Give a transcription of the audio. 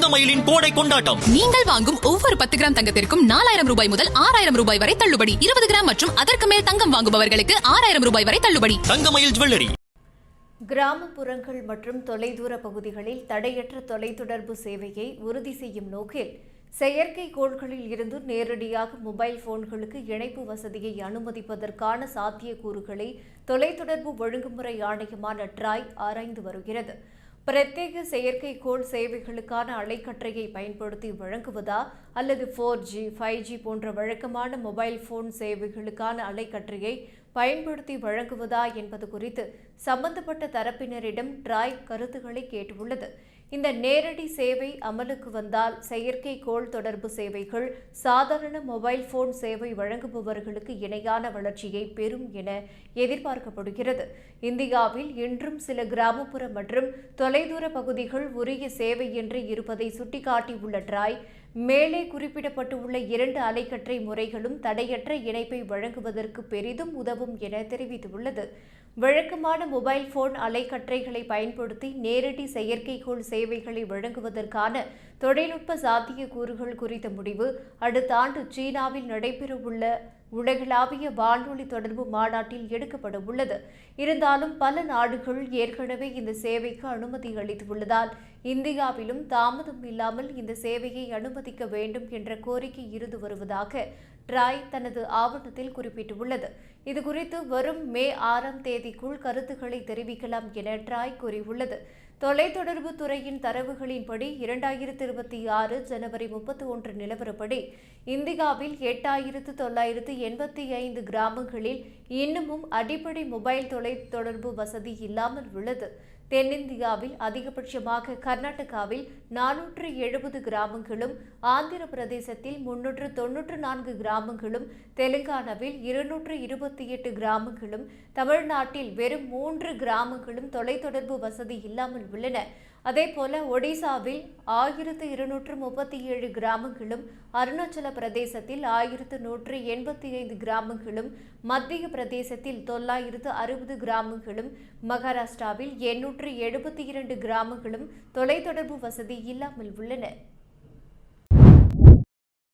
தங்கமயிலின் கோடை கொண்டாட்டம். நீங்கள் வாங்கும் ஒவ்வொரு 10 கிராம் தங்கத்திற்கும் 4000 ரூபாய் முதல் 6000 ரூபாய் வரை தள்ளுபடி. 20 கிராம் மற்றும் அதற்கு மேல் தங்கம் வாங்குபவர்களுக்கு 6000 ரூபாய் வரை தள்ளுபடி. தங்கமயில் ஜுவல்லரி. கிராமப்புறங்கள் மற்றும் தொலைதூர பகுதிகளில் தடையற்ற தொலைத்தொடர்பு சேவையை உறுதி செய்யும் நோக்கில் செயற்கைக்கோள்களில் இருந்து நேரடியாக மொபைல் போன்களுக்கு இணைப்பு வசதியை அனுமதிப்பதற்கான சாத்தியக்கூறுகளை தொலைத்தொடர்பு ஒழுங்குமுறை ஆணையமான ட்ராய் ஆராய்ந்து வருகிறது. பிரத்யேக செயற்கைக்கோள் சேவைகளுக்கான அலைக்கற்றையை பயன்படுத்தி வழங்குவதா அல்லது 4G, 5G போன்ற வழக்கமான மொபைல் போன் சேவைகளுக்கான அலைக்கற்றையை பயன்படுத்தி வழங்குவதா என்பது குறித்து சம்பந்தப்பட்ட தரப்பினரிடம் ட்ராய் கருத்துக்களை கேட்டுள்ளது. இந்த நேரடி சேவை அமலுக்கு வந்தால் செயற்கைக்கோள் தொடர்பு சேவைகள் சாதாரண மொபைல் போன் சேவை வழங்குபவர்களுக்கு இணையான வளர்ச்சியை பெறும் என எதிர்பார்க்கப்படுகிறது. இந்தியாவில் இன்றும் சில கிராமப்புற மற்றும் தொலைதூர பகுதிகள் உரிய சேவையின்றி இருப்பதை சுட்டிக்காட்டியுள்ள ட்ராய், மேலே குறிப்பிடப்பட்டுள்ள 2 அலைக்கற்றை முறைகளும் தடையற்ற இணைப்பை வழங்குவதற்கு பெரிதும் உதவும் என தெரிவித்துள்ளது. வழக்கமான மொபைல் போன் அலைக்கற்றைகளை பயன்படுத்தி நேரடி செயற்கைக்கோள் சேவைகளை வழங்குவதற்கான தொழில்நுட்ப சாத்தியக்கூறுகள் குறித்த முடிவு அடுத்த ஆண்டு சீனாவில் நடைபெறவுள்ள உலகளாவிய வானொலி தொடர்பு மாநாட்டில் எடுக்கப்பட உள்ளது. இருந்தாலும் பல நாடுகள் ஏற்கனவே இந்த சேவைக்கு அனுமதி அளித்துள்ளதால் இந்தியாவிலும் தாமதம் இல்லாமல் இந்த சேவையை அனுமதிக்க வேண்டும் என்ற கோரிக்கை இருந்து வருவதாக ட்ராய் தனது ஆவணத்தில் குறிப்பிட்டுள்ளது. இதுகுறித்து வரும் மே 6ஆம் தேதிக்குள் கருத்துக்களை தெரிவிக்கலாம் என ட்ராய் கூறியுள்ளது. தொலைத்தொடர்பு துறையின் தரவுகளின்படி 2026 ஜனவரி 31 நிலவரப்படி இந்தியாவில் 8985 கிராமங்களில் இன்னமும் அடிப்படை மொபைல் தொலைத்தொடர்பு வசதி இல்லாமல் உள்ளது. தென்னிந்தியாவில் அதிகபட்சமாக கர்நாடகாவில் 470 கிராமங்களும், ஆந்திர பிரதேசத்தில் 394 கிராமங்களும், தெலுங்கானாவில் 228 கிராமங்களும், தமிழ்நாட்டில் வெறும் 3 கிராமங்களும் தொலைத்தொடர்பு வசதி இல்லாமல் உள்ளன. அதேபோல ஒடிசாவில் 1237 கிராமங்களும், அருணாச்சல பிரதேசத்தில் 1185 கிராமங்களும், மத்திய பிரதேசத்தில் 960 கிராமங்களும், மகாராஷ்டிராவில் 872 கிராமங்களும் தொலைத்தொடர்பு வசதி இல்லாமல் உள்ளன.